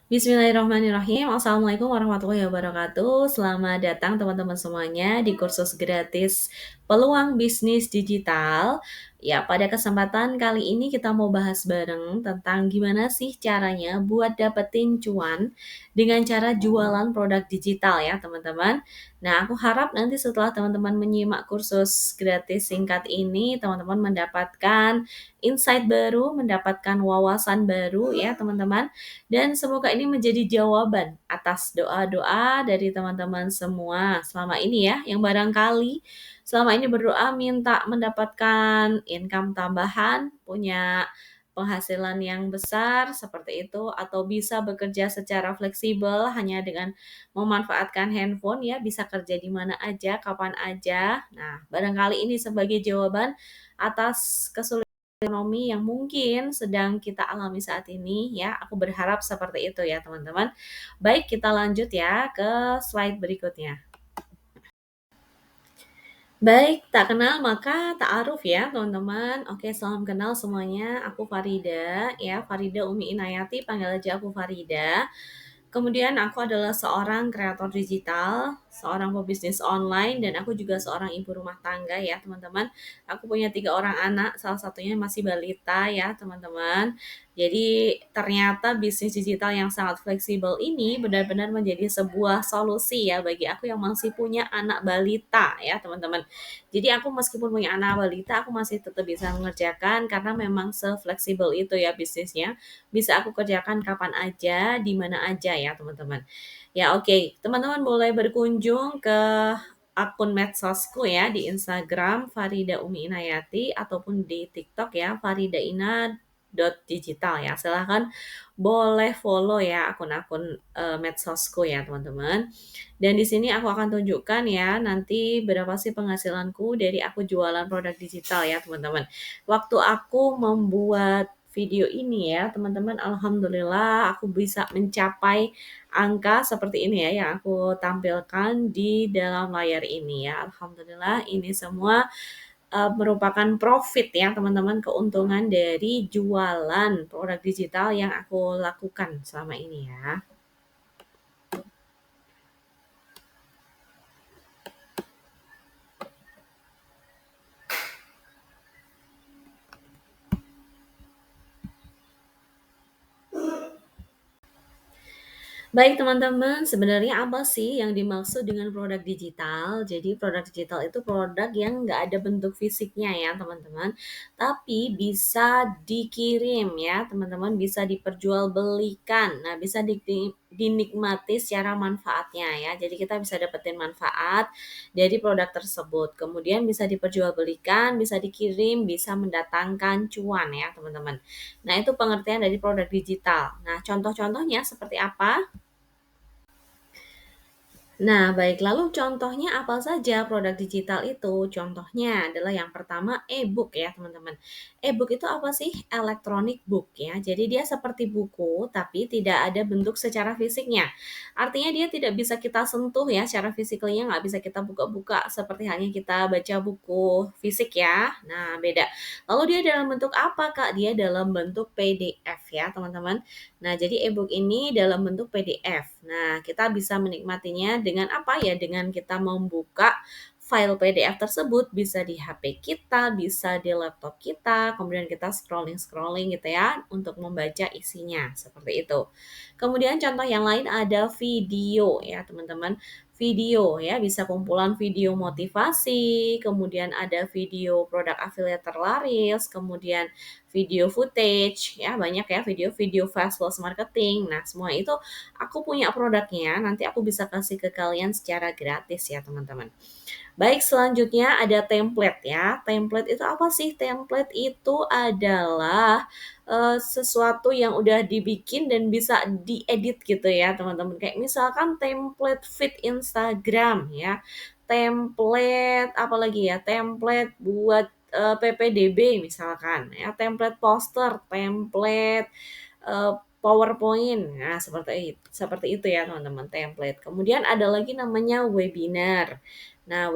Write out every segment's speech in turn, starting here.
Bismillahirrahmanirrahim. Assalamualaikum warahmatullahi wabarakatuh. Selamat datang teman-teman semuanya di kursus gratis peluang bisnis digital. Ya, pada kesempatan kali ini kita mau bahas bareng tentang gimana sih caranya buat dapetin cuan dengan cara jualan produk digital ya, teman-teman. Nah, aku harap nanti setelah teman-teman menyimak kursus gratis singkat ini, teman-teman mendapatkan insight baru, mendapatkan wawasan baru ya, teman-teman, dan semoga ini menjadi jawaban atas doa-doa dari teman-teman semua selama ini ya, yang barangkali selama ini berdoa minta mendapatkan income tambahan, punya penghasilan yang besar seperti itu, atau bisa bekerja secara fleksibel hanya dengan memanfaatkan handphone ya, bisa kerja di mana aja, kapan aja. Nah, barangkali ini sebagai jawaban atas kesulitan ekonomi yang mungkin sedang kita alami saat ini ya. Aku berharap seperti itu ya, teman-teman. Baik, kita lanjut ya ke slide berikutnya. Baik, tak kenal maka ta'aruf ya, teman-teman. Oke, salam kenal semuanya. Aku Farida ya, Farida Umi Inayati, panggil aja aku Farida. Kemudian aku adalah seorang kreator digital, seorang pebisnis online, dan aku juga seorang ibu rumah tangga ya, teman-teman. Aku punya 3 orang anak, salah satunya masih balita ya, teman-teman. Jadi ternyata bisnis digital yang sangat fleksibel ini benar-benar menjadi sebuah solusi ya bagi aku yang masih punya anak balita ya, teman-teman. Jadi aku meskipun punya anak balita, aku masih tetap bisa mengerjakan karena memang se-fleksibel itu ya bisnisnya. Bisa aku kerjakan kapan aja, di mana aja ya, teman-teman. Ya, oke. Teman-teman boleh berkunjung ke akun medsosku ya di Instagram Farida Umi Inayati ataupun di TikTok ya faridaina.digital ya. Silahkan boleh follow ya akun-akun medsosku ya, teman-teman. Dan di sini aku akan tunjukkan ya nanti berapa sih penghasilanku dari aku jualan produk digital ya, teman-teman. Waktu aku membuat video ini ya, teman-teman, alhamdulillah aku bisa mencapai angka seperti ini ya yang aku tampilkan di dalam layar ini ya. Alhamdulillah ini semua merupakan profit ya, teman-teman, keuntungan dari jualan produk digital yang aku lakukan selama ini ya. Baik teman-teman, sebenarnya apa sih yang dimaksud dengan produk digital? Jadi produk digital itu produk yang nggak ada bentuk fisiknya ya, teman-teman, tapi bisa dikirim ya, teman-teman, bisa diperjualbelikan. Nah, bisa dinikmati secara manfaatnya ya. Jadi kita bisa dapetin manfaat dari produk tersebut. Kemudian bisa diperjualbelikan, bisa dikirim, bisa mendatangkan cuan ya, teman-teman. Nah, itu pengertian dari produk digital. Nah, contoh-contohnya seperti apa? Nah, baik. Lalu contohnya apa saja produk digital itu? Contohnya adalah yang pertama e-book ya, teman-teman. E-book itu apa sih? Electronic book ya. Jadi dia seperti buku tapi tidak ada bentuk secara fisiknya. Artinya dia tidak bisa kita sentuh ya secara fisiknya, nggak bisa kita buka-buka seperti halnya kita baca buku fisik ya. Nah, beda. Lalu dia dalam bentuk apa, Kak? Dia dalam bentuk PDF ya, teman-teman. Nah, jadi e-book ini dalam bentuk PDF. Nah, kita bisa menikmatinya dengan apa ya? Dengan kita membuka file PDF tersebut bisa di HP kita, bisa di laptop kita, kemudian kita scrolling-scrolling gitu ya untuk membaca isinya, seperti itu. Kemudian contoh yang lain ada video ya, teman-teman. Video ya, bisa kumpulan video motivasi, kemudian ada video produk affiliate terlaris, kemudian video footage ya, banyak ya video-video fast close marketing. Nah, semua itu aku punya produknya, nanti aku bisa kasih ke kalian secara gratis ya, teman-teman. Baik, selanjutnya ada template ya. Template itu apa sih? Template itu adalah sesuatu yang udah dibikin dan bisa diedit gitu ya, teman-teman. Kayak misalkan template feed Instagram ya. Template apalagi ya? Template buat PPDB misalkan ya, template poster, template eh, PowerPoint. Nah, seperti itu ya, teman-teman, template. Kemudian ada lagi namanya webinar. Nah,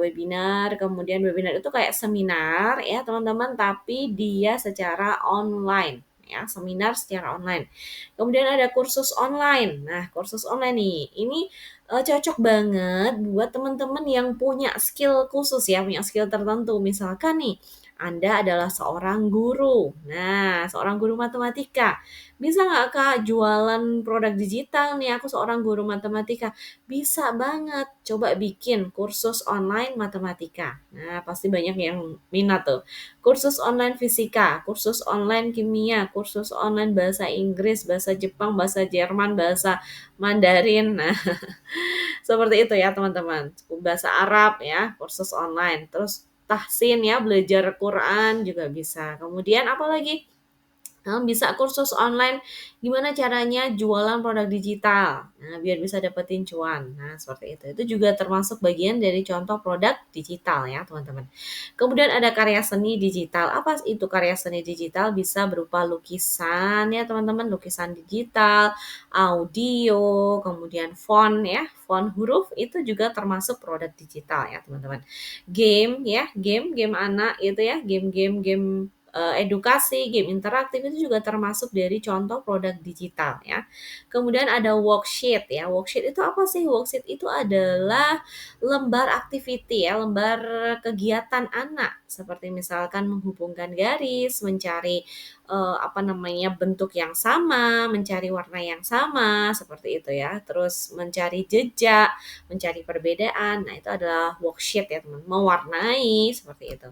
kemudian webinar itu kayak seminar ya, teman-teman, tapi dia secara online ya, seminar secara online. Kemudian ada kursus online. Nah, kursus online nih, ini cocok banget buat teman-teman yang punya skill khusus ya, punya skill tertentu. Misalkan nih, Anda adalah seorang guru. Nah, seorang guru matematika. Bisa nggak Kak jualan produk digital nih, aku seorang guru matematika. Bisa banget, coba bikin kursus online matematika. Nah, pasti banyak yang minat tuh. Kursus online fisika, kursus online kimia, kursus online bahasa Inggris, bahasa Jepang, bahasa Jerman, bahasa Mandarin. Nah, seperti itu ya teman-teman. Bahasa Arab ya, kursus online. Terus tahsin ya, belajar Quran juga bisa. Kemudian apa lagi? Bisa kursus online, gimana caranya jualan produk digital, nah biar bisa dapetin cuan. Nah seperti itu. Itu juga termasuk bagian dari contoh produk digital ya teman-teman. Kemudian ada karya seni digital. Apa itu karya seni digital? Bisa berupa lukisan ya teman-teman, lukisan digital, audio, kemudian font ya, font huruf itu juga termasuk produk digital ya teman-teman. Game ya, game anak itu ya, game edukasi, game interaktif itu juga termasuk dari contoh produk digital ya. Kemudian ada worksheet ya. Worksheet itu apa sih? Worksheet itu adalah lembar activity ya, lembar kegiatan anak seperti misalkan menghubungkan garis, mencari apa namanya bentuk yang sama, mencari warna yang sama seperti itu ya. Terus mencari jejak, mencari perbedaan. Nah, itu adalah worksheet ya, teman. Mewarnai seperti itu,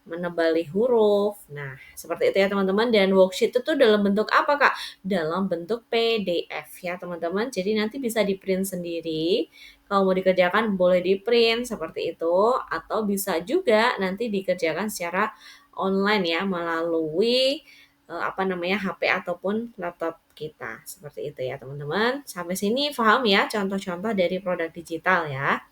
menebali huruf. Nah, seperti itu ya teman-teman. Dan worksheet itu tuh dalam bentuk apa Kak? Dalam bentuk PDF ya teman-teman. Jadi nanti bisa di-print sendiri. Kalau mau dikerjakan boleh di-print seperti itu. Atau bisa juga nanti dikerjakan secara online ya melalui apa namanya HP ataupun laptop kita. Seperti itu ya teman-teman. Sampai sini paham ya contoh-contoh dari produk digital ya.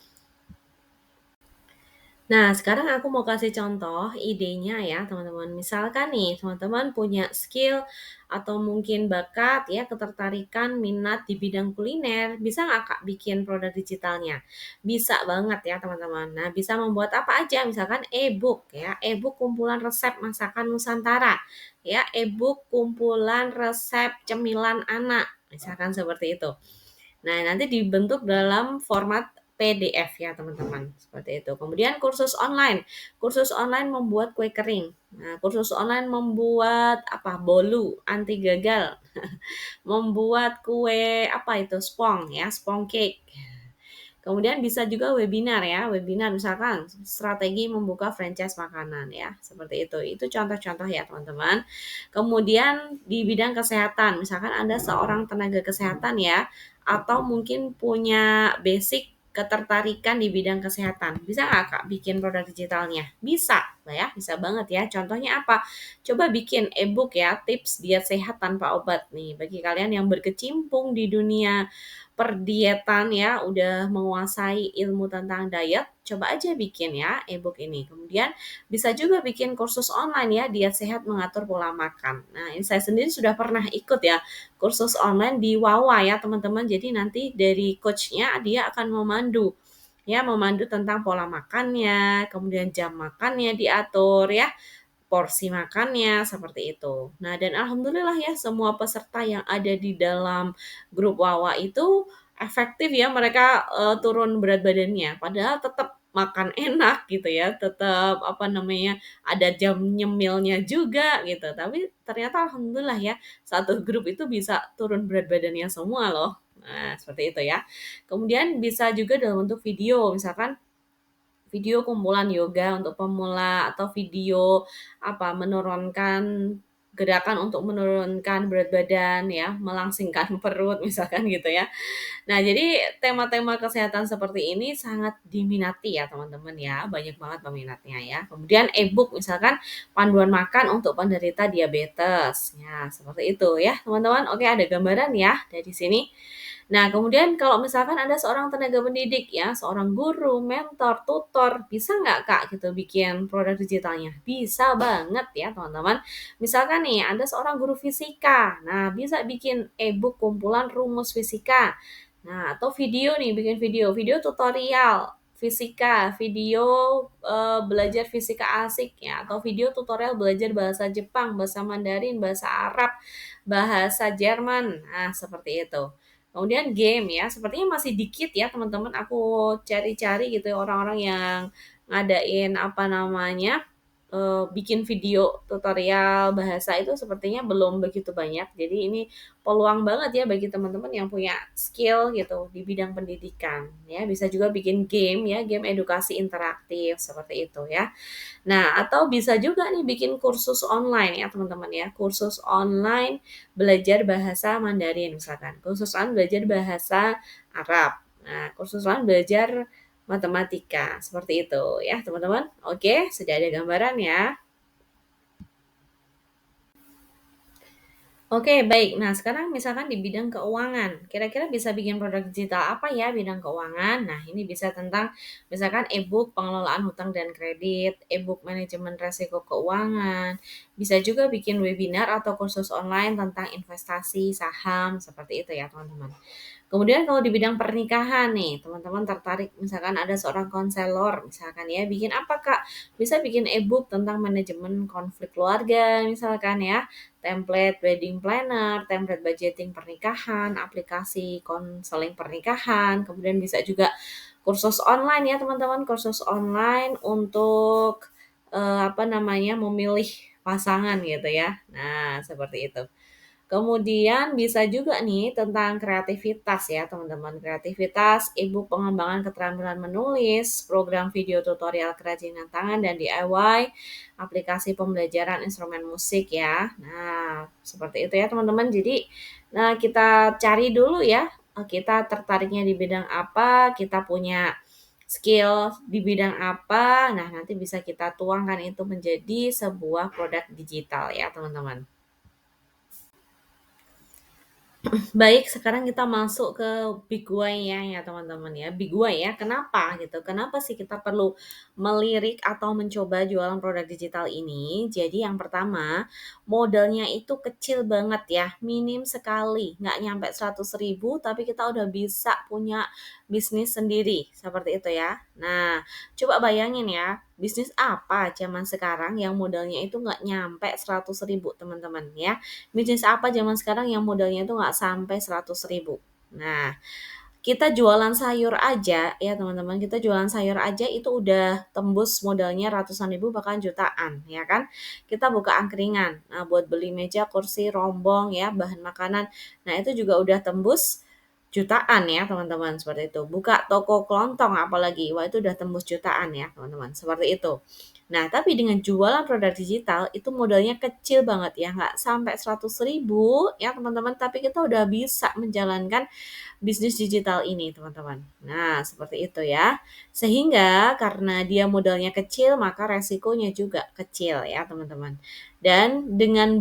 Nah, sekarang aku mau kasih contoh idenya ya, teman-teman. Misalkan nih, teman-teman punya skill atau mungkin bakat ya, ketertarikan, minat di bidang kuliner, bisa nggak Kak bikin produk digitalnya? Bisa banget ya, teman-teman. Nah, bisa membuat apa aja? Misalkan e-book ya, e-book kumpulan resep masakan Nusantara, ya, e-book kumpulan resep cemilan anak, misalkan seperti itu. Nah, nanti dibentuk dalam format PDF ya teman-teman, seperti itu. Kemudian kursus online. Kursus online membuat kue kering. Nah, kursus online membuat apa? Bolu anti gagal. Membuat kue apa itu? Spong ya, spong cake. Kemudian bisa juga webinar ya, webinar misalkan strategi membuka franchise makanan ya, seperti itu. Itu contoh-contoh ya teman-teman. Kemudian di bidang kesehatan, misalkan Anda seorang tenaga kesehatan ya, atau mungkin punya basic ketertarikan di bidang kesehatan. Bisa nggak Kak bikin produk digitalnya? Bisa lah ya, bisa banget ya. Contohnya apa? Coba bikin e-book ya, tips diet sehat tanpa obat nih. Bagi kalian yang berkecimpung di dunia perdietan ya, udah menguasai ilmu tentang diet, coba aja bikin ya e-book ini. Kemudian bisa juga bikin kursus online ya, diet sehat mengatur pola makan. Nah, ini saya sendiri sudah pernah ikut ya kursus online di Wawa ya teman-teman. Jadi nanti dari coachnya dia akan memandu ya, memandu tentang pola makannya, kemudian jam makannya diatur ya, porsi makannya seperti itu. Nah, dan alhamdulillah ya semua peserta yang ada di dalam grup Wawa itu efektif ya mereka turun berat badannya. Padahal tetap makan enak gitu ya, tetap apa namanya ada jam nyemilnya juga gitu. Tapi ternyata alhamdulillah ya satu grup itu bisa turun berat badannya semua loh. Nah, seperti itu ya. Kemudian bisa juga dalam bentuk video, misalkan video kumpulan yoga untuk pemula atau video apa menurunkan gerakan untuk menurunkan berat badan ya, melangsingkan perut misalkan gitu ya. Nah, jadi tema-tema kesehatan seperti ini sangat diminati ya teman-teman ya, banyak banget peminatnya ya. Kemudian e-book misalkan panduan makan untuk penderita diabetes. Ya, seperti itu ya teman-teman. Oke, ada gambaran ya dari sini. Nah, kemudian kalau misalkan ada seorang tenaga pendidik ya, seorang guru, mentor, tutor, bisa nggak Kak gitu bikin produk digitalnya? Bisa banget ya teman-teman. Misalkan nih ada seorang guru fisika, nah bisa bikin e-book kumpulan rumus fisika. Nah, atau video nih, bikin video tutorial fisika, video belajar fisika asik ya, atau video tutorial belajar bahasa Jepang, bahasa Mandarin, bahasa Arab, bahasa Jerman. Nah, seperti itu. Kemudian game ya, sepertinya masih dikit ya teman-teman. Aku cari-cari gitu ya orang-orang yang ngadain apa namanya bikin video tutorial bahasa itu sepertinya belum begitu banyak. Jadi ini peluang banget ya bagi teman-teman yang punya skill gitu di bidang pendidikan ya. Bisa juga bikin game ya, game edukasi interaktif seperti itu ya. Nah, atau bisa juga nih bikin kursus online ya teman-teman ya. Kursus online belajar bahasa Mandarin misalkan. Kursus online belajar bahasa Arab. Nah, kursus online belajar matematika. Seperti itu ya teman-teman. Oke, sudah ada gambaran ya. Oke, baik. Nah, sekarang misalkan di bidang keuangan, kira-kira bisa bikin produk digital apa ya bidang keuangan? Nah, ini bisa tentang misalkan e-book pengelolaan hutang dan kredit, e-book manajemen resiko keuangan, bisa juga bikin webinar atau kursus online tentang investasi, saham, seperti itu ya, teman-teman. Kemudian kalau di bidang pernikahan nih, teman-teman tertarik misalkan ada seorang konselor misalkan ya, bikin apa Kak? Bisa bikin e-book tentang manajemen konflik keluarga misalkan ya, template wedding planner, template budgeting pernikahan, aplikasi konseling pernikahan, kemudian bisa juga kursus online ya teman-teman, kursus online untuk apa namanya memilih pasangan gitu ya. Nah, seperti itu. Kemudian bisa juga nih tentang kreativitas ya teman-teman. Kreativitas, e-book pengembangan keterampilan menulis, program video tutorial kerajinan tangan dan DIY, aplikasi pembelajaran instrumen musik ya. Nah, seperti itu ya teman-teman. Jadi, nah kita cari dulu ya, kita tertariknya di bidang apa, kita punya skill di bidang apa. Nah, nanti bisa kita tuangkan itu menjadi sebuah produk digital ya teman-teman. Baik, sekarang kita masuk ke big why ya teman-teman ya. Big why ya, kenapa gitu? Kenapa sih kita perlu melirik atau mencoba jualan produk digital ini? Jadi yang pertama, modalnya itu kecil banget ya, minim sekali, nggak nyampe 100.000, tapi kita udah bisa punya bisnis sendiri, seperti itu ya. Nah, coba bayangin ya, bisnis apa zaman sekarang yang modalnya itu nggak nyampe 100.000 teman-teman ya. Bisnis apa zaman sekarang yang modalnya itu nggak sampai 100.000. Nah, kita jualan sayur aja ya teman-teman, kita jualan sayur aja itu udah tembus modalnya ratusan ribu bahkan jutaan ya kan. Kita buka angkringan, nah buat beli meja, kursi, rombong ya, bahan makanan. Nah itu juga udah tembus jutaan ya teman-teman seperti itu. Buka toko kelontong apalagi, wah itu udah tembus jutaan ya teman-teman seperti itu. Nah, tapi dengan jualan produk digital itu modalnya kecil banget ya, nggak sampai 100.000 ya teman-teman, tapi kita udah bisa menjalankan bisnis digital ini teman-teman. Nah, seperti itu ya. Sehingga karena dia modalnya kecil, maka resikonya juga kecil ya teman-teman. Dan dengan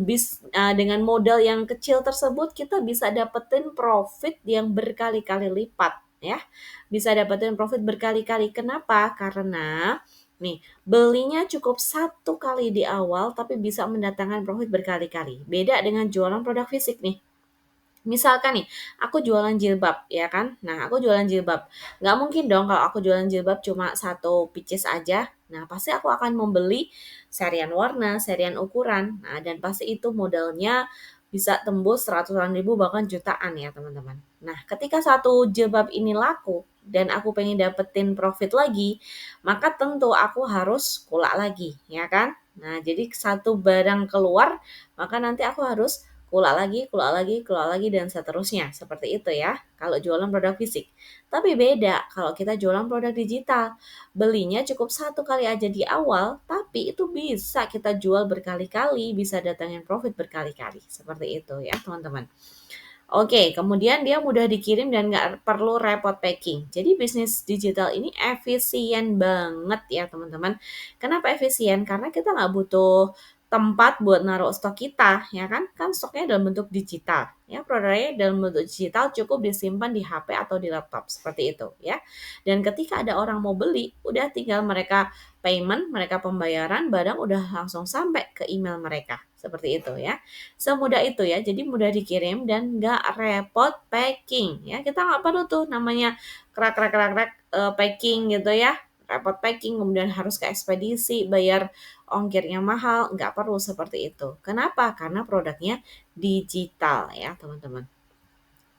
modal yang kecil tersebut kita bisa dapetin profit yang berkali-kali lipat ya. Bisa dapetin profit berkali-kali. Kenapa? Karena nih, belinya cukup satu kali di awal tapi bisa mendatangkan profit berkali-kali. Beda dengan jualan produk fisik nih. Misalkan nih, aku jualan jilbab ya kan. Nah, aku jualan jilbab. Nggak mungkin dong kalau aku jualan jilbab cuma satu pieces aja. Nah, pasti aku akan membeli serian warna, serian ukuran. Nah, dan pasti itu modalnya bisa tembus ratusan ribu bahkan jutaan ya teman-teman. Nah, ketika satu jilbab ini laku dan aku pengen dapetin profit lagi, maka tentu aku harus kulak lagi ya kan. Nah, jadi satu barang keluar, maka nanti aku harus kulak lagi, kulak lagi, kulak lagi, dan seterusnya. Seperti itu ya, kalau jualan produk fisik. Tapi beda kalau kita jualan produk digital. Belinya cukup satu kali aja di awal, tapi itu bisa kita jual berkali-kali, bisa datangin profit berkali-kali. Seperti itu ya teman-teman. Oke, kemudian dia mudah dikirim dan nggak perlu repot packing. Jadi bisnis digital ini efisien banget ya teman-teman. Kenapa efisien? Karena kita nggak butuh tempat buat naruh stok kita, ya kan? Kan stoknya dalam bentuk digital, ya. Produknya dalam bentuk digital cukup disimpan di HP atau di laptop seperti itu, ya. Dan ketika ada orang mau beli, udah tinggal mereka payment, mereka pembayaran, barang udah langsung sampai ke email mereka. Seperti itu ya. Semudah itu ya, jadi mudah dikirim dan nggak repot packing ya. Kita nggak perlu tuh namanya packing gitu ya. Repot packing, kemudian harus ke ekspedisi, bayar ongkirnya mahal, nggak perlu seperti itu. Kenapa? Karena produknya digital ya teman-teman.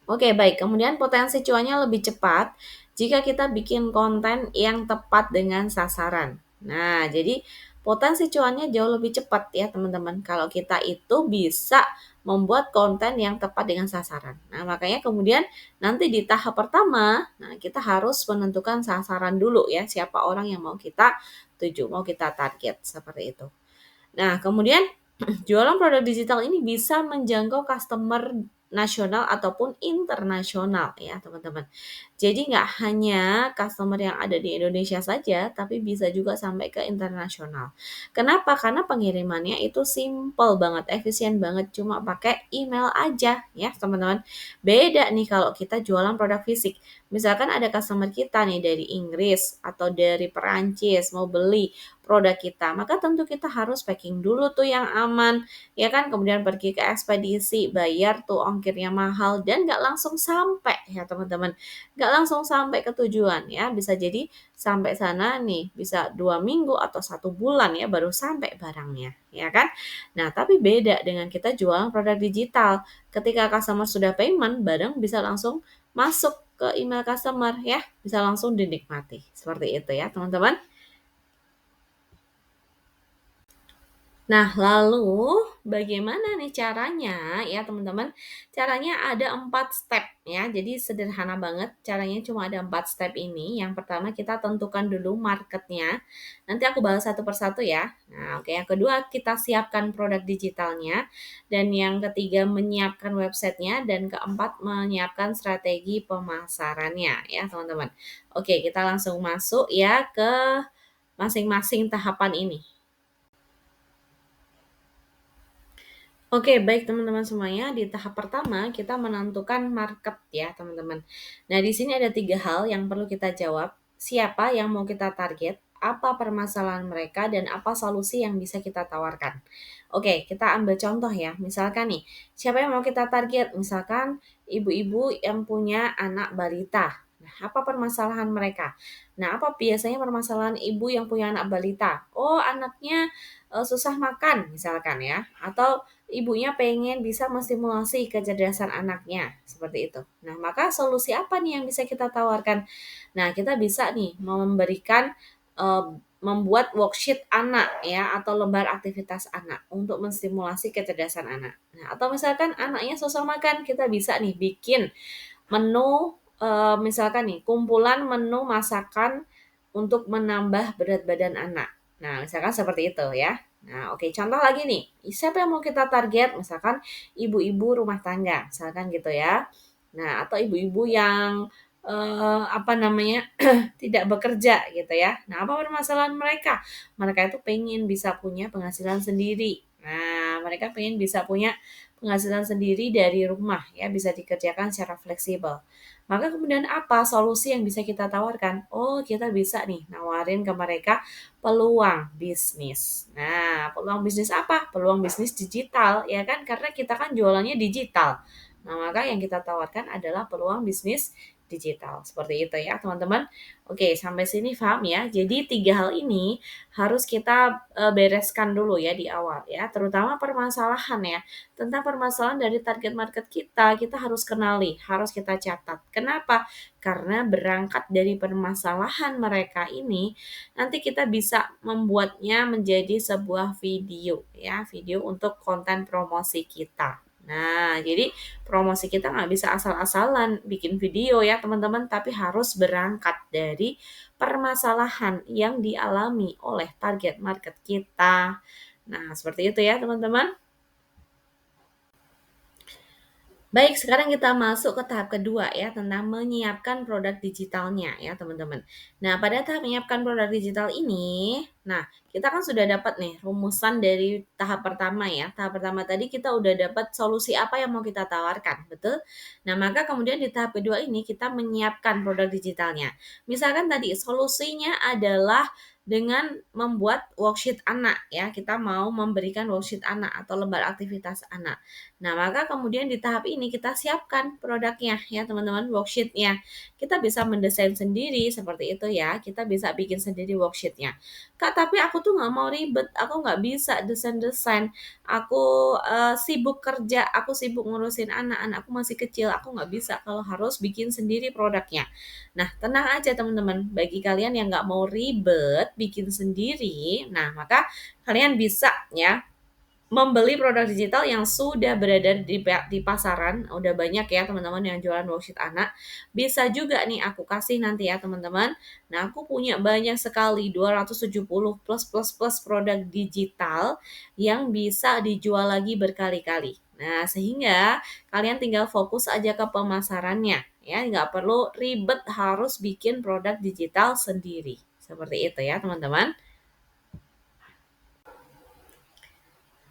Oke, baik. Kemudian potensi cuannya lebih cepat jika kita bikin konten yang tepat dengan sasaran. Nah, jadi potensi cuannya jauh lebih cepat ya, teman-teman. Kalau kita itu bisa membuat konten yang tepat dengan sasaran. Nah, makanya kemudian nanti di tahap pertama, nah kita harus menentukan sasaran dulu ya, siapa orang yang mau kita tuju, mau kita target seperti itu. Nah, kemudian jualan produk digital ini bisa menjangkau customer nasional ataupun internasional ya teman-teman. Jadi nggak hanya customer yang ada di Indonesia saja, tapi bisa juga sampai ke internasional. Kenapa? Karena pengirimannya itu simple banget, efisien banget, cuma pakai email aja ya teman-teman. Beda nih kalau kita jualan produk fisik. Misalkan ada customer kita nih dari Inggris atau dari Perancis mau beli produk kita, maka tentu kita harus packing dulu tuh yang aman, ya kan? Kemudian pergi ke ekspedisi, bayar tuh ongkirnya mahal dan nggak langsung sampai ya teman-teman. Nggak langsung sampai ke tujuan ya, bisa jadi sampai sana nih bisa 2 minggu atau 1 bulan ya baru sampai barangnya, ya kan? Nah tapi beda dengan kita jualan produk digital. Ketika customer sudah payment, barang bisa langsung masuk ke email customer ya, bisa langsung dinikmati. Seperti itu ya teman-teman. Nah, lalu bagaimana nih caranya ya teman-teman? Caranya ada 4 step ya. Jadi sederhana banget, caranya cuma ada 4 step ini. Yang pertama kita tentukan dulu marketnya. Nanti aku bahas satu persatu ya. Nah, oke. Yang kedua kita siapkan produk digitalnya. Dan yang ketiga menyiapkan websitenya. Dan keempat menyiapkan strategi pemasarannya ya teman-teman. Oke, kita langsung masuk ya ke masing-masing tahapan ini. Oke, baik teman-teman semuanya. Di tahap pertama, kita menentukan market ya, teman-teman. Nah, di sini ada 3 hal yang perlu kita jawab. Siapa yang mau kita target, apa permasalahan mereka, dan apa solusi yang bisa kita tawarkan. Oke, kita ambil contoh ya. Misalkan nih, siapa yang mau kita target? Misalkan ibu-ibu yang punya anak balita. Nah, apa permasalahan mereka? Nah, apa biasanya permasalahan ibu yang punya anak balita? Oh, anaknya susah makan misalkan ya. Atau ibunya pengen bisa menstimulasi kecerdasan anaknya, seperti itu. Nah, maka solusi apa nih yang bisa kita tawarkan? Nah, kita bisa nih memberikan eee, membuat worksheet anak ya atau lembar aktivitas anak untuk menstimulasi kecerdasan anak. Nah, atau misalkan anaknya susah makan, kita bisa nih bikin menu, misalkan nih kumpulan menu masakan untuk menambah berat badan anak. Nah, misalkan seperti itu ya. Nah, oke contoh lagi nih, siapa yang mau kita target? Misalkan ibu-ibu rumah tangga, misalkan gitu ya. Nah, atau ibu-ibu yang, apa namanya, tidak bekerja gitu ya. Nah, apa permasalahan mereka? Mereka itu pengen bisa punya penghasilan sendiri. Nah, mereka pengen bisa punya penghasilan sendiri dari rumah ya, bisa dikerjakan secara fleksibel. Maka kemudian apa solusi yang bisa kita tawarkan? Oh, kita bisa nih nawarin ke mereka peluang bisnis. Nah, peluang bisnis apa? Peluang bisnis digital, ya kan? Karena kita kan jualannya digital. Nah, maka yang kita tawarkan adalah peluang bisnis digital. Seperti itu ya, teman-teman. Oke, sampai sini paham ya. Jadi 3 hal ini harus kita bereskan dulu ya di awal ya, terutama permasalahan ya. Tentang permasalahan dari target market kita harus kenali, harus kita catat. Kenapa? Karena berangkat dari permasalahan mereka ini, nanti kita bisa membuatnya menjadi sebuah video ya, video untuk konten promosi kita. Nah, jadi promosi kita nggak bisa asal-asalan bikin video ya teman-teman, tapi harus berangkat dari permasalahan yang dialami oleh target market kita. Nah, seperti itu ya teman-teman. Baik, sekarang kita masuk ke tahap kedua ya, tentang menyiapkan produk digitalnya ya teman-teman. Nah, pada tahap menyiapkan produk digital ini, Nah, kita kan sudah dapat nih rumusan dari tahap pertama ya. Tahap pertama tadi kita udah dapat solusi apa yang mau kita tawarkan, betul? Nah, maka kemudian di tahap kedua ini kita menyiapkan produk digitalnya. Misalkan tadi solusinya adalah dengan membuat worksheet anak ya. Kita mau memberikan worksheet anak atau lembar aktivitas anak. Nah, maka kemudian di tahap ini kita siapkan produknya ya, teman-teman, worksheetnya. Kita bisa mendesain sendiri seperti itu ya. Kita bisa bikin sendiri worksheetnya. Kak, tapi aku tuh nggak mau ribet, aku nggak bisa desain-desain, aku, sibuk kerja, aku sibuk ngurusin anak, anakku masih kecil, aku nggak bisa kalau harus bikin sendiri produknya. Nah, tenang aja teman-teman, bagi kalian yang nggak mau ribet bikin sendiri, nah maka kalian bisa ya membeli produk digital yang sudah beredar di pasaran, udah banyak ya teman-teman yang jualan worksheet anak. Bisa juga nih aku kasih nanti ya teman-teman. Nah, aku punya banyak sekali 270 plus plus plus produk digital yang bisa dijual lagi berkali-kali. Nah, sehingga kalian tinggal fokus aja ke pemasarannya ya, nggak perlu ribet harus bikin produk digital sendiri. Seperti itu ya teman-teman.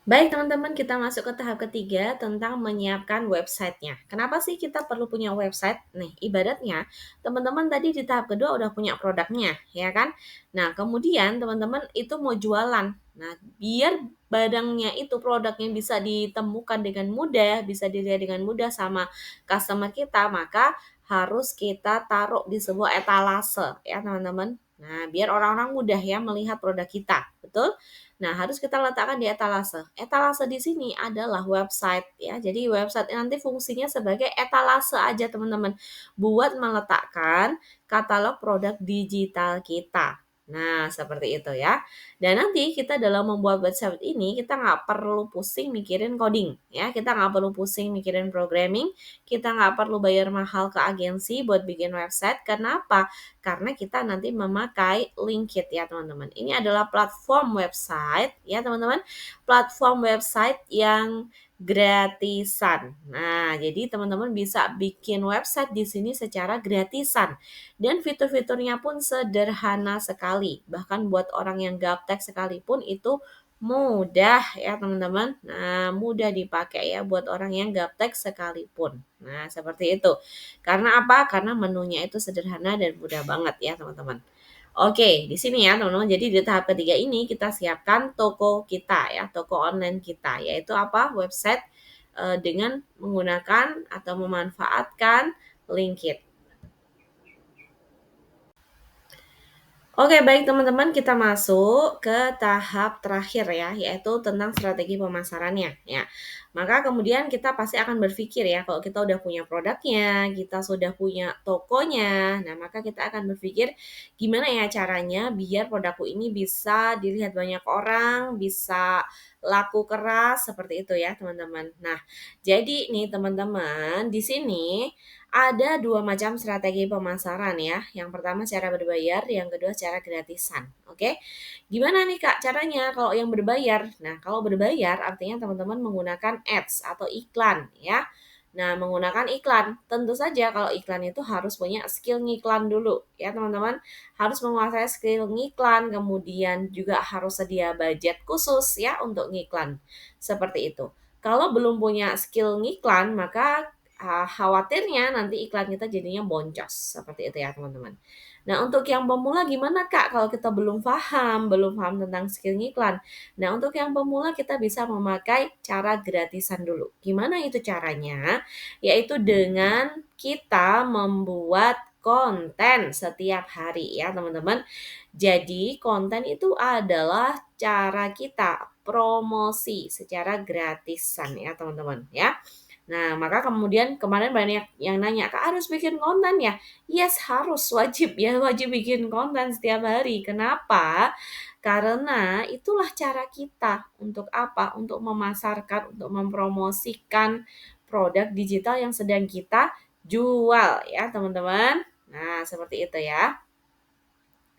Baik teman-teman, kita masuk ke tahap ketiga tentang menyiapkan websitenya. Kenapa sih kita perlu punya website? Nih, ibaratnya teman-teman tadi di tahap kedua udah punya produknya, ya kan? Nah, kemudian teman-teman itu mau jualan. Nah, biar barangnya itu produknya bisa ditemukan dengan mudah, bisa dilihat dengan mudah sama customer kita, maka harus kita taruh di sebuah etalase ya teman-teman. Nah, biar orang-orang mudah ya melihat produk kita, betul? Nah, harus kita letakkan di etalase. Etalase di sini adalah website ya. Jadi website nanti fungsinya sebagai etalase aja teman-teman buat meletakkan katalog produk digital kita. Nah, seperti itu ya. Dan nanti kita dalam membuat website ini kita nggak perlu pusing mikirin coding ya. Kita nggak perlu pusing mikirin programming. Kita nggak perlu bayar mahal ke agensi buat bikin website. Kenapa? Karena kita nanti memakai Linkit ya teman-teman. Ini adalah platform website ya teman-teman. Platform website yang gratisan. Nah, jadi teman-teman bisa bikin website di sini secara gratisan. Dan fitur-fiturnya pun sederhana sekali. Bahkan buat orang yang gaptek sekalipun itu mudah ya teman-teman. Nah, mudah dipakai ya buat orang yang gaptek sekalipun. Nah, seperti itu. Karena apa? Karena menunya itu sederhana dan mudah banget ya teman-teman. Oke, di sini ya teman-teman. Jadi di tahap ketiga ini kita siapkan toko kita ya, toko online kita, yaitu apa? Website dengan menggunakan atau memanfaatkan Linkit. Oke, baik teman-teman, kita masuk ke tahap terakhir ya, yaitu tentang strategi pemasarannya ya. Maka kemudian kita pasti akan berpikir ya, kalau kita udah punya produknya, kita sudah punya tokonya, nah maka kita akan berpikir gimana ya caranya biar produkku ini bisa dilihat banyak orang, bisa laku keras seperti itu ya, teman-teman. Nah, jadi nih teman-teman, di sini ada dua macam strategi pemasaran ya. Yang pertama cara berbayar, yang kedua cara gratisan. Oke, gimana nih Kak caranya kalau yang berbayar? Nah, kalau berbayar artinya teman-teman menggunakan ads atau iklan ya. Nah, menggunakan iklan, tentu saja kalau iklan itu harus punya skill ngiklan dulu ya teman-teman. Harus menguasai skill ngiklan, kemudian juga harus sedia budget khusus ya untuk ngiklan. Seperti itu. Kalau belum punya skill ngiklan, maka khawatirnya nanti iklan kita jadinya boncos, seperti itu ya teman-teman. Nah untuk yang pemula gimana Kak kalau kita belum paham tentang skill ngiklan? Nah untuk yang pemula kita bisa memakai cara gratisan dulu. Gimana itu caranya? Yaitu dengan kita membuat konten setiap hari ya teman-teman. Jadi konten itu adalah cara kita promosi secara gratisan ya teman-teman ya. Nah, maka kemudian kemarin banyak yang nanya, "Kak, harus bikin konten ya?" Yes, harus, wajib ya, wajib bikin konten setiap hari. Kenapa? Karena itulah cara kita untuk apa? Untuk memasarkan, untuk mempromosikan produk digital yang sedang kita jual ya, teman-teman. Nah, seperti itu ya.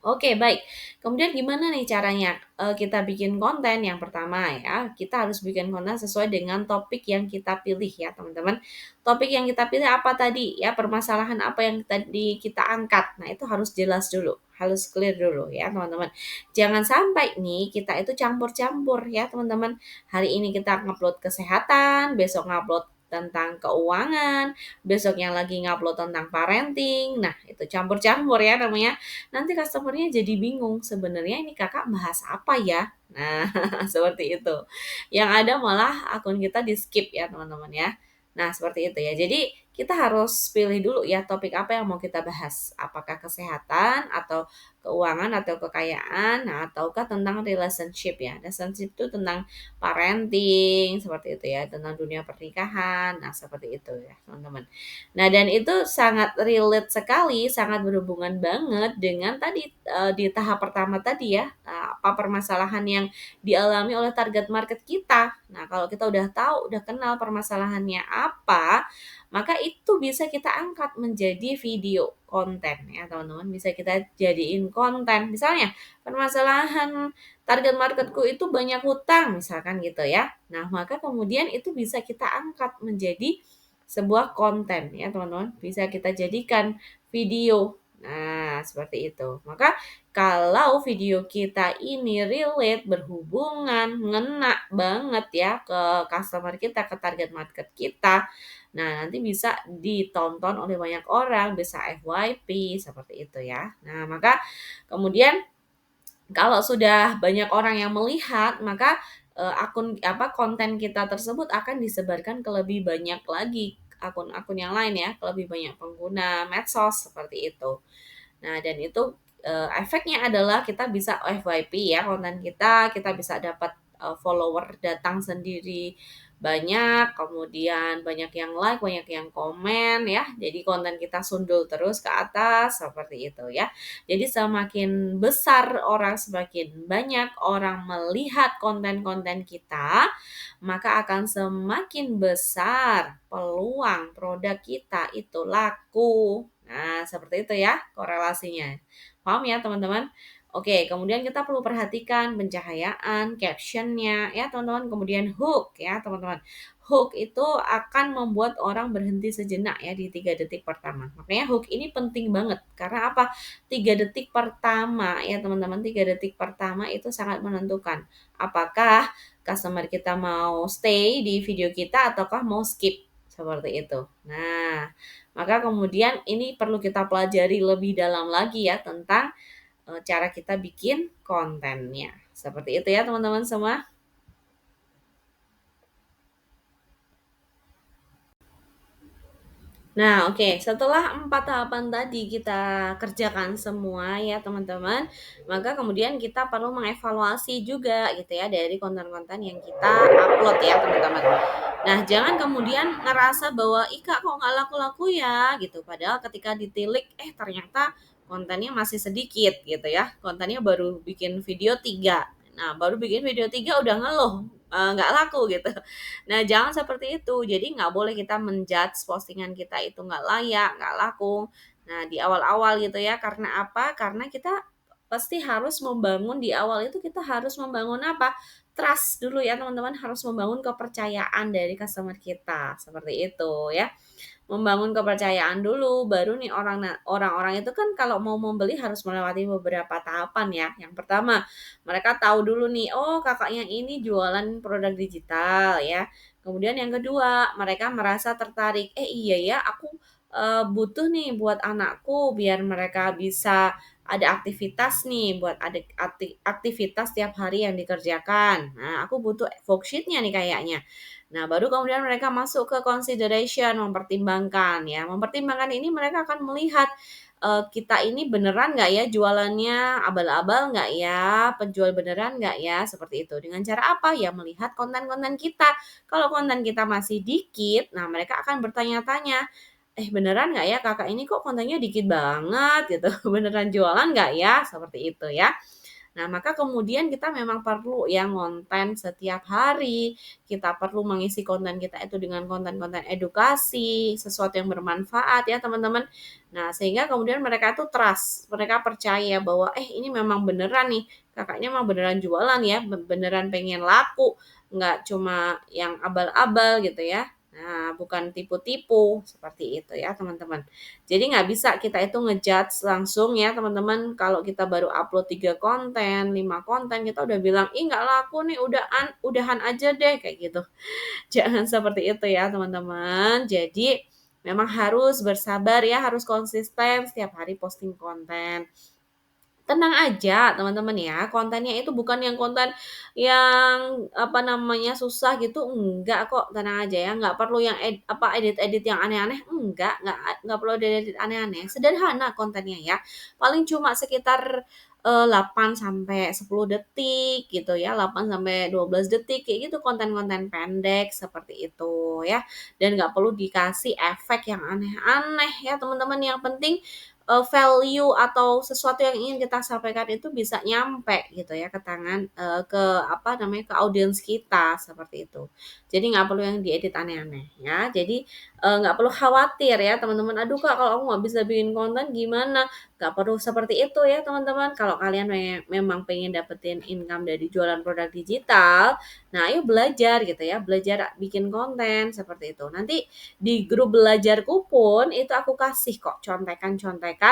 Oke, baik. Kemudian gimana nih caranya, kita bikin konten? Yang pertama ya, kita harus bikin konten sesuai dengan topik yang kita pilih ya, teman-teman. Topik yang kita pilih apa tadi ya, permasalahan apa yang tadi kita angkat. Nah, itu harus jelas dulu, harus clear dulu ya teman-teman. Jangan sampai nih kita itu campur-campur ya teman-teman. Hari ini kita ngupload kesehatan, besok ngupload tentang keuangan, besoknya lagi ngupload tentang parenting. Nah, itu campur-campur ya namanya. Nanti customer-nya jadi bingung, sebenarnya ini Kakak bahas apa ya? Nah, seperti itu. Yang ada malah akun kita di-skip ya, teman-teman ya. Nah, seperti itu ya. Jadi, kita harus pilih dulu ya topik apa yang mau kita bahas. Apakah kesehatan atau keuangan atau kekayaan, nah, ataukah tentang relationship ya. Relationship itu tentang parenting, seperti itu ya, tentang dunia pernikahan. Nah, seperti itu ya, teman-teman. Nah, dan itu sangat relate sekali, sangat berhubungan banget dengan tadi di tahap pertama tadi ya, apa permasalahan yang dialami oleh target market kita. Nah, kalau kita udah tahu, udah kenal permasalahannya apa, maka itu bisa kita angkat menjadi video konten ya, teman-teman. Bisa kita jadiin konten. Misalnya, permasalahan target marketku itu banyak hutang, misalkan gitu ya. Nah, maka kemudian itu bisa kita angkat menjadi sebuah konten ya, teman-teman. Bisa kita jadikan video. Nah, seperti itu. Maka kalau video kita ini relate, berhubungan, ngena banget ya ke customer kita, ke target market kita. Nah, nanti bisa ditonton oleh banyak orang, bisa FYP seperti itu ya. Nah, maka kemudian kalau sudah banyak orang yang melihat, maka akun apa konten kita tersebut akan disebarkan ke lebih banyak lagi akun-akun yang lain ya, ke lebih banyak pengguna medsos seperti itu. Nah, dan itu, efeknya adalah kita bisa FYP ya konten kita bisa dapat, follower datang sendiri banyak, kemudian banyak yang like, banyak yang komen ya. Jadi konten kita sundul terus ke atas, seperti itu ya. Jadi semakin besar orang, semakin banyak orang melihat konten-konten kita, maka akan semakin besar peluang produk kita itu laku. Nah, seperti itu ya korelasinya. Paham ya teman-teman? Oke, kemudian kita perlu perhatikan pencahayaan, captionnya ya teman-teman, kemudian hook ya teman-teman. Hook itu akan membuat orang berhenti sejenak ya di 3 detik pertama. Makanya hook ini penting banget. Karena apa? 3 detik pertama ya teman-teman, 3 detik pertama itu sangat menentukan. Apakah customer kita mau stay di video kita ataukah mau skip seperti itu. Nah, maka kemudian ini perlu kita pelajari lebih dalam lagi ya tentang cara kita bikin kontennya. Seperti itu ya teman-teman semua. Nah, oke, setelah 4 tahapan tadi kita kerjakan semua ya teman-teman, maka kemudian kita perlu mengevaluasi juga gitu ya dari konten-konten yang kita upload ya teman-teman. Nah, jangan kemudian ngerasa bahwa, "Ih Kak, kok nggak laku-laku ya?" Gitu. Padahal ketika ditilik, ternyata kontennya masih sedikit gitu ya. Kontennya baru bikin video 3. Nah, baru bikin video 3 udah ngeluh, nggak laku gitu. Nah, jangan seperti itu. Jadi nggak boleh kita menjudge postingan kita itu nggak layak, nggak laku. Nah, di awal-awal gitu ya. Karena apa? Karena kita pasti harus membangun di awal itu kita harus membangun apa? Trust dulu ya teman-teman, harus membangun kepercayaan dari customer kita. Seperti itu ya. Membangun kepercayaan dulu, baru nih orang-orang itu kan kalau mau membeli harus melewati beberapa tahapan ya. Yang pertama, mereka tahu dulu nih, oh kakaknya ini jualan produk digital ya. Kemudian yang kedua, mereka merasa tertarik, iya ya aku butuh nih buat anakku biar mereka bisa ada aktivitas nih, buat ada aktivitas tiap hari yang dikerjakan. Nah, aku butuh worksheet-nya nih kayaknya. Nah, baru kemudian mereka masuk ke consideration, mempertimbangkan ya. Mempertimbangkan ini mereka akan melihat, kita ini beneran nggak ya jualannya, abal-abal nggak ya, penjual beneran nggak ya, seperti itu. Dengan cara apa? Ya melihat konten-konten kita. Kalau konten kita masih dikit, nah mereka akan bertanya-tanya, beneran nggak ya Kakak ini kok kontennya dikit banget gitu, beneran jualan nggak ya? Seperti itu ya. Nah, maka kemudian kita memang perlu ya ngonten setiap hari, kita perlu mengisi konten kita itu dengan konten-konten edukasi, sesuatu yang bermanfaat ya teman-teman. Nah, sehingga kemudian mereka itu trust, mereka percaya bahwa ini memang beneran nih, kakaknya memang beneran jualan ya, beneran pengen laku, nggak cuma yang abal-abal gitu ya. Nah, bukan tipu-tipu, seperti itu ya teman-teman. Jadi nggak bisa kita itu ngejudge langsung ya teman-teman, kalau kita baru upload 3 konten, 5 konten, kita udah bilang, "Ih nggak laku nih, udahan aja deh," kayak gitu. Jangan seperti itu ya teman-teman. Jadi memang harus bersabar ya, harus konsisten setiap hari posting konten. Tenang aja teman-teman ya, kontennya itu bukan yang konten yang apa namanya, susah gitu, enggak kok, tenang aja ya, nggak perlu yang edit-edit yang aneh-aneh, nggak perlu edit-edit aneh-aneh, sederhana kontennya ya. Paling cuma sekitar, 8 sampai 10 detik gitu ya, 8 sampai 12 detik, kayak gitu, konten-konten pendek seperti itu ya. Dan nggak perlu dikasih efek yang aneh-aneh ya teman-teman, yang penting value atau sesuatu yang ingin kita sampaikan itu bisa nyampe gitu ya ke tangan, ke apa namanya, ke audiens kita, seperti itu. Jadi nggak perlu yang diedit aneh-aneh ya. Jadi, nggak perlu khawatir ya teman-teman, "Aduh Kak, kalau aku nggak bisa bikin konten gimana?" Nggak perlu seperti itu ya teman-teman. Kalau kalian memang pengen dapetin income dari jualan produk digital, nah ayo belajar gitu ya, belajar bikin konten, seperti itu. Nanti di grup belajarku pun itu aku kasih kok contekan-contekan,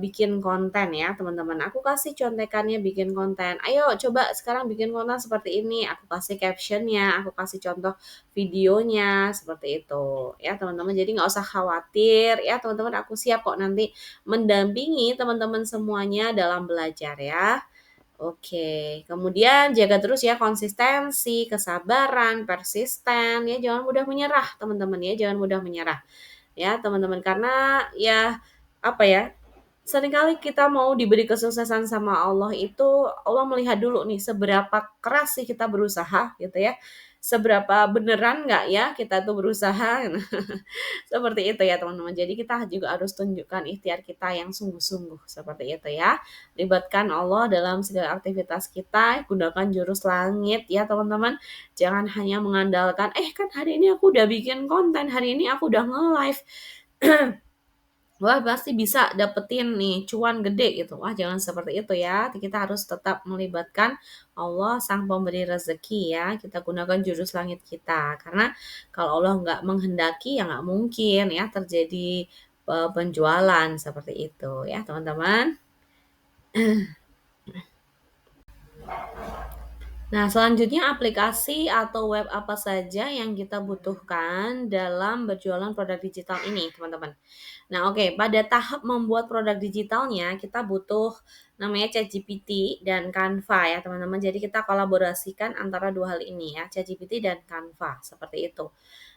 bikin konten ya teman-teman. Aku kasih contekannya bikin konten, "Ayo coba sekarang bikin konten seperti ini." Aku kasih caption-nya, aku kasih contoh videonya, seperti itu ya teman-teman. Jadi nggak usah khawatir ya teman-teman, aku siap kok nanti mendampingi teman-teman semuanya dalam belajar ya. Oke, kemudian jaga terus ya konsistensi, kesabaran, persisten ya, jangan mudah menyerah teman-teman ya, jangan mudah menyerah ya teman-teman. Karena ya apa ya, seringkali kita mau diberi kesuksesan sama Allah itu, Allah melihat dulu nih seberapa keras sih kita berusaha gitu ya, seberapa beneran nggak ya kita tuh berusaha. Seperti itu ya teman-teman. Jadi kita juga harus tunjukkan ikhtiar kita yang sungguh-sungguh seperti itu ya. Libatkan Allah dalam segala aktivitas kita, gunakan jurus langit ya teman-teman. Jangan hanya mengandalkan, kan hari ini aku udah bikin konten, hari ini aku udah nge-live. Wah, pasti bisa dapetin nih cuan gede gitu. Wah, jangan seperti itu ya. Kita harus tetap melibatkan Allah sang pemberi rezeki ya. Kita gunakan jurus langit kita. Karena kalau Allah nggak menghendaki ya nggak mungkin ya terjadi penjualan seperti itu ya teman-teman. Nah, selanjutnya aplikasi atau web apa saja yang kita butuhkan dalam berjualan produk digital ini, teman-teman. Nah, oke, pada tahap membuat produk digitalnya kita butuh namanya ChatGPT dan Canva ya, teman-teman. Jadi kita kolaborasikan antara dua hal ini ya, ChatGPT dan Canva, seperti itu.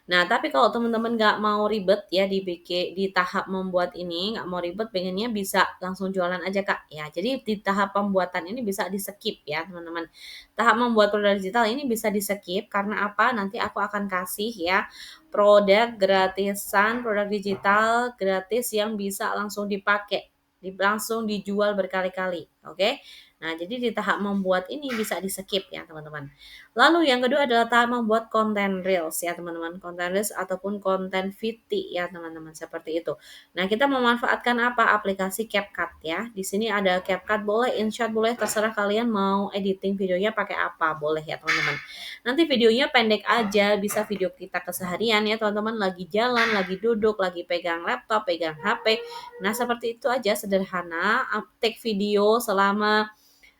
Nah, tapi kalau teman-teman nggak mau ribet ya di tahap membuat ini, nggak mau ribet, pengennya bisa langsung jualan aja, Kak. Ya, jadi di tahap pembuatan ini bisa di-skip ya, teman-teman. Tahap membuat produk digital ini bisa di-skip karena apa? Nanti aku akan kasih ya produk gratisan, produk digital gratis yang bisa langsung dipakai, langsung dijual berkali-kali, oke? Nah, jadi di tahap membuat ini bisa di-skip ya, teman-teman. Lalu yang kedua adalah tahap membuat konten reels ya, teman-teman. Konten reels ataupun konten VT ya, teman-teman, seperti itu. Nah, kita memanfaatkan apa? Aplikasi CapCut ya. Di sini ada CapCut boleh, InShot boleh, terserah kalian mau editing videonya pakai apa, boleh ya, teman-teman. Nanti videonya pendek aja, bisa video kita keseharian ya teman-teman, lagi jalan, lagi duduk, lagi pegang laptop, pegang HP. Nah, seperti itu aja sederhana, take video selama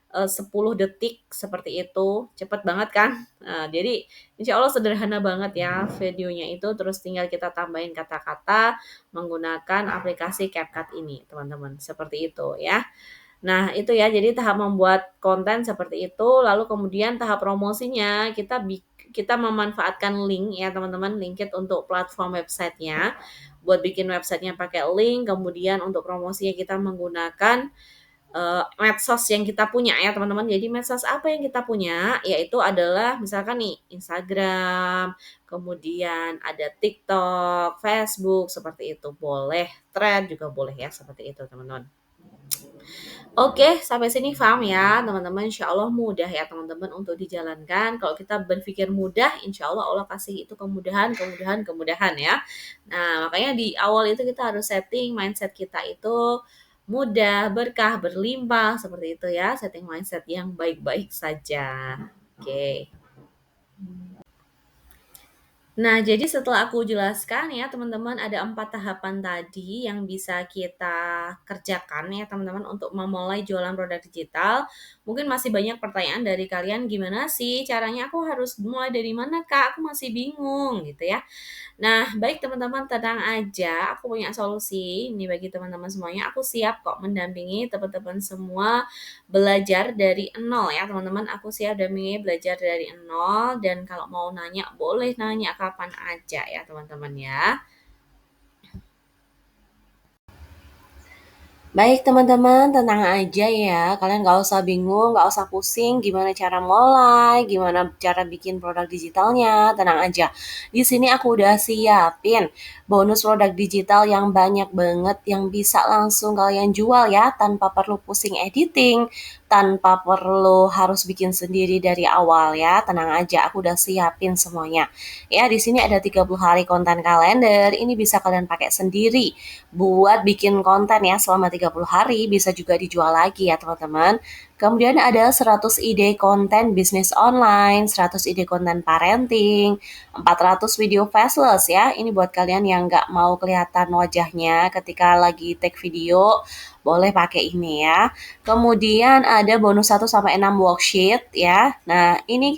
10 detik seperti itu, cepet banget kan? Jadi insya Allah sederhana banget ya videonya itu, terus tinggal kita tambahin kata-kata menggunakan aplikasi CapCut ini, teman-teman, seperti itu ya. Nah, itu ya, jadi tahap membuat konten seperti itu, lalu kemudian tahap promosinya kita memanfaatkan link ya teman-teman, Linkit untuk platform websitenya. Buat bikin websitenya pakai link, kemudian untuk promosinya kita menggunakan medsos yang kita punya ya teman-teman. Jadi medsos apa yang kita punya, yaitu adalah misalkan nih Instagram, kemudian ada TikTok, Facebook, seperti itu. Boleh, Thread juga boleh ya, seperti itu teman-teman. Oke, sampai sini paham ya teman-teman. Insya Allah mudah ya teman-teman untuk dijalankan. Kalau kita berpikir mudah, insya Allah Allah kasih itu kemudahan, kemudahan, kemudahan ya. Nah, makanya di awal itu kita harus setting mindset kita itu mudah, berkah, berlimpah, seperti itu ya. Setting mindset yang baik-baik saja. Oke. Nah, jadi setelah aku jelaskan ya teman-teman, ada 4 tahapan tadi yang bisa kita kerjakan ya teman-teman untuk memulai jualan produk digital. Mungkin masih banyak pertanyaan dari kalian, "Gimana sih caranya? Aku harus mulai dari mana, Kak? Aku masih bingung," gitu ya. Nah, baik teman-teman, tenang aja, aku punya solusi ini bagi teman-teman semuanya. Aku siap kok mendampingi teman-teman semua belajar dari nol ya, teman-teman. Aku siap dampingi belajar dari nol dan kalau mau nanya boleh nanya kapan aja ya, teman-teman ya. Baik teman-teman, tenang aja ya. Kalian nggak usah bingung, nggak usah pusing gimana cara mulai, gimana cara bikin produk digitalnya. Tenang aja. Di sini aku udah siapin bonus produk digital yang banyak banget yang bisa langsung kalian jual ya tanpa perlu pusing editing, tanpa perlu harus bikin sendiri dari awal ya. Tenang aja, aku udah siapin semuanya. Ya, di sini ada 30 hari konten kalender. Ini bisa kalian pakai sendiri buat bikin konten ya selama 30 hari, bisa juga dijual lagi ya teman-teman. Kemudian ada 100 ide konten bisnis online, 100 ide konten parenting, 400 video faceless ya. Ini buat kalian yang nggak mau kelihatan wajahnya ketika lagi take video, boleh pakai ini ya. Kemudian ada bonus 1 sampai 6 worksheet ya. Nah, ini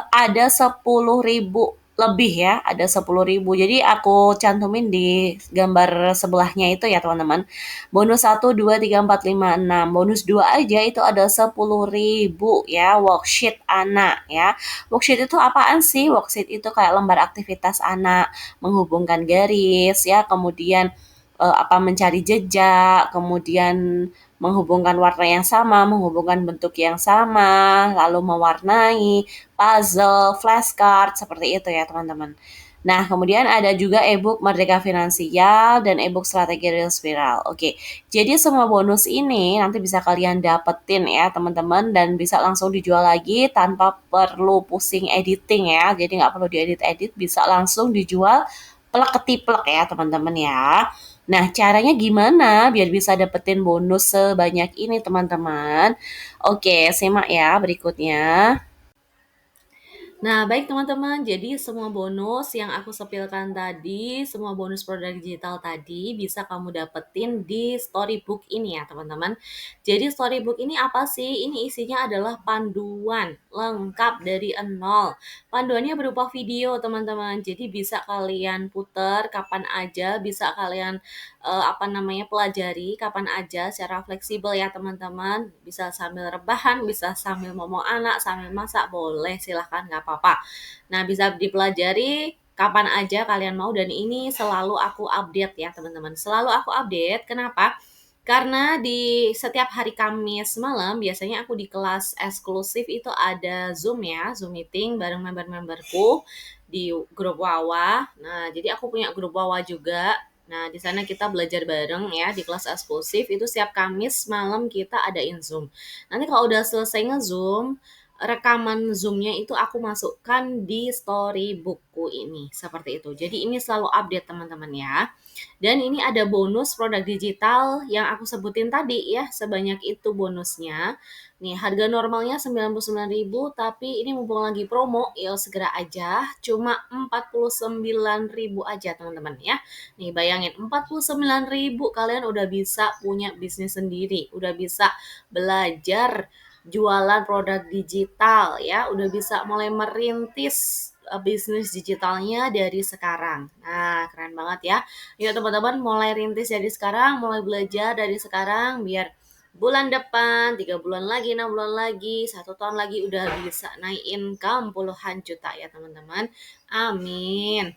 ada 10.000 lebih ya, ada 10.000. Jadi aku cantumin di gambar sebelahnya itu ya teman-teman. Bonus 1, 2, 3, 4, 5, 6. Bonus 2 aja itu ada 10.000 ya, worksheet anak ya. Worksheet itu apaan sih? Worksheet itu kayak lembar aktivitas anak, menghubungkan garis ya, kemudian apa mencari jejak, kemudian menghubungkan warna yang sama, menghubungkan bentuk yang sama, lalu mewarnai, puzzle, flashcard, seperti itu ya teman-teman. Nah, kemudian ada juga e-book Merdeka Finansial dan e-book Strategi Reels Viral. Oke, jadi semua bonus ini nanti bisa kalian dapetin ya teman-teman dan bisa langsung dijual lagi tanpa perlu pusing editing ya. Jadi nggak perlu diedit-edit, bisa langsung dijual plek ketiplek ya teman-teman ya. Nah, caranya gimana biar bisa dapetin bonus sebanyak ini teman-teman? Oke, simak ya berikutnya. Nah, baik teman-teman, jadi semua bonus yang aku sepilkan tadi, semua bonus produk digital tadi bisa kamu dapetin di Storybook ini ya teman-teman. Jadi Storybook ini apa sih? Ini isinya adalah panduan lengkap dari nol. Panduannya berupa video teman-teman, jadi bisa kalian putar kapan aja, bisa kalian pelajari kapan aja secara fleksibel ya teman-teman. Bisa sambil rebahan, bisa sambil ngomong anak, sambil masak, boleh silahkan nggak apa-apa. Nah bisa dipelajari kapan aja kalian mau dan ini selalu aku update ya teman-teman. Selalu aku update, kenapa? Karena di setiap hari Kamis malam biasanya aku di kelas eksklusif itu ada Zoom ya, Zoom meeting bareng member-memberku di grup Wawa. Nah, jadi aku punya grup Wawa juga. Nah, di sana kita belajar bareng ya di kelas eksklusif itu setiap Kamis malam kita adain Zoom. Nanti kalau udah selesai nge-Zoom, rekaman Zoom-nya itu aku masukkan di storybookku ini, seperti itu. Jadi ini selalu update teman-teman ya. Dan ini ada bonus produk digital yang aku sebutin tadi ya, sebanyak itu bonusnya. Nih, harga normalnya 99.000 tapi ini mumpung lagi promo, ya segera aja, cuma 49.000 aja teman-teman ya. Nih, bayangin 49.000 kalian udah bisa punya bisnis sendiri, udah bisa belajar jualan produk digital ya, udah bisa mulai merintis bisnis digitalnya dari sekarang. Nah, keren banget ya. Yuk teman-teman mulai rintis dari sekarang, mulai belajar dari sekarang biar bulan depan, 3 bulan lagi, 6 bulan lagi, 1 tahun lagi udah bisa naik income puluhan juta ya teman-teman. Amin.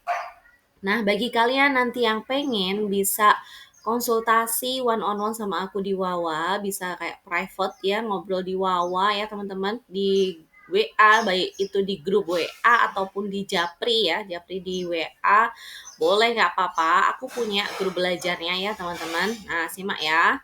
Nah, bagi kalian nanti yang pengen bisa konsultasi one on one sama aku di Wawa, bisa kayak private ya, ngobrol di Wawa ya teman-teman, di WA, baik itu di grup WA ataupun di Japri ya, Japri di WA, boleh nggak apa-apa, aku punya grup belajarnya ya teman-teman. Nah, simak ya.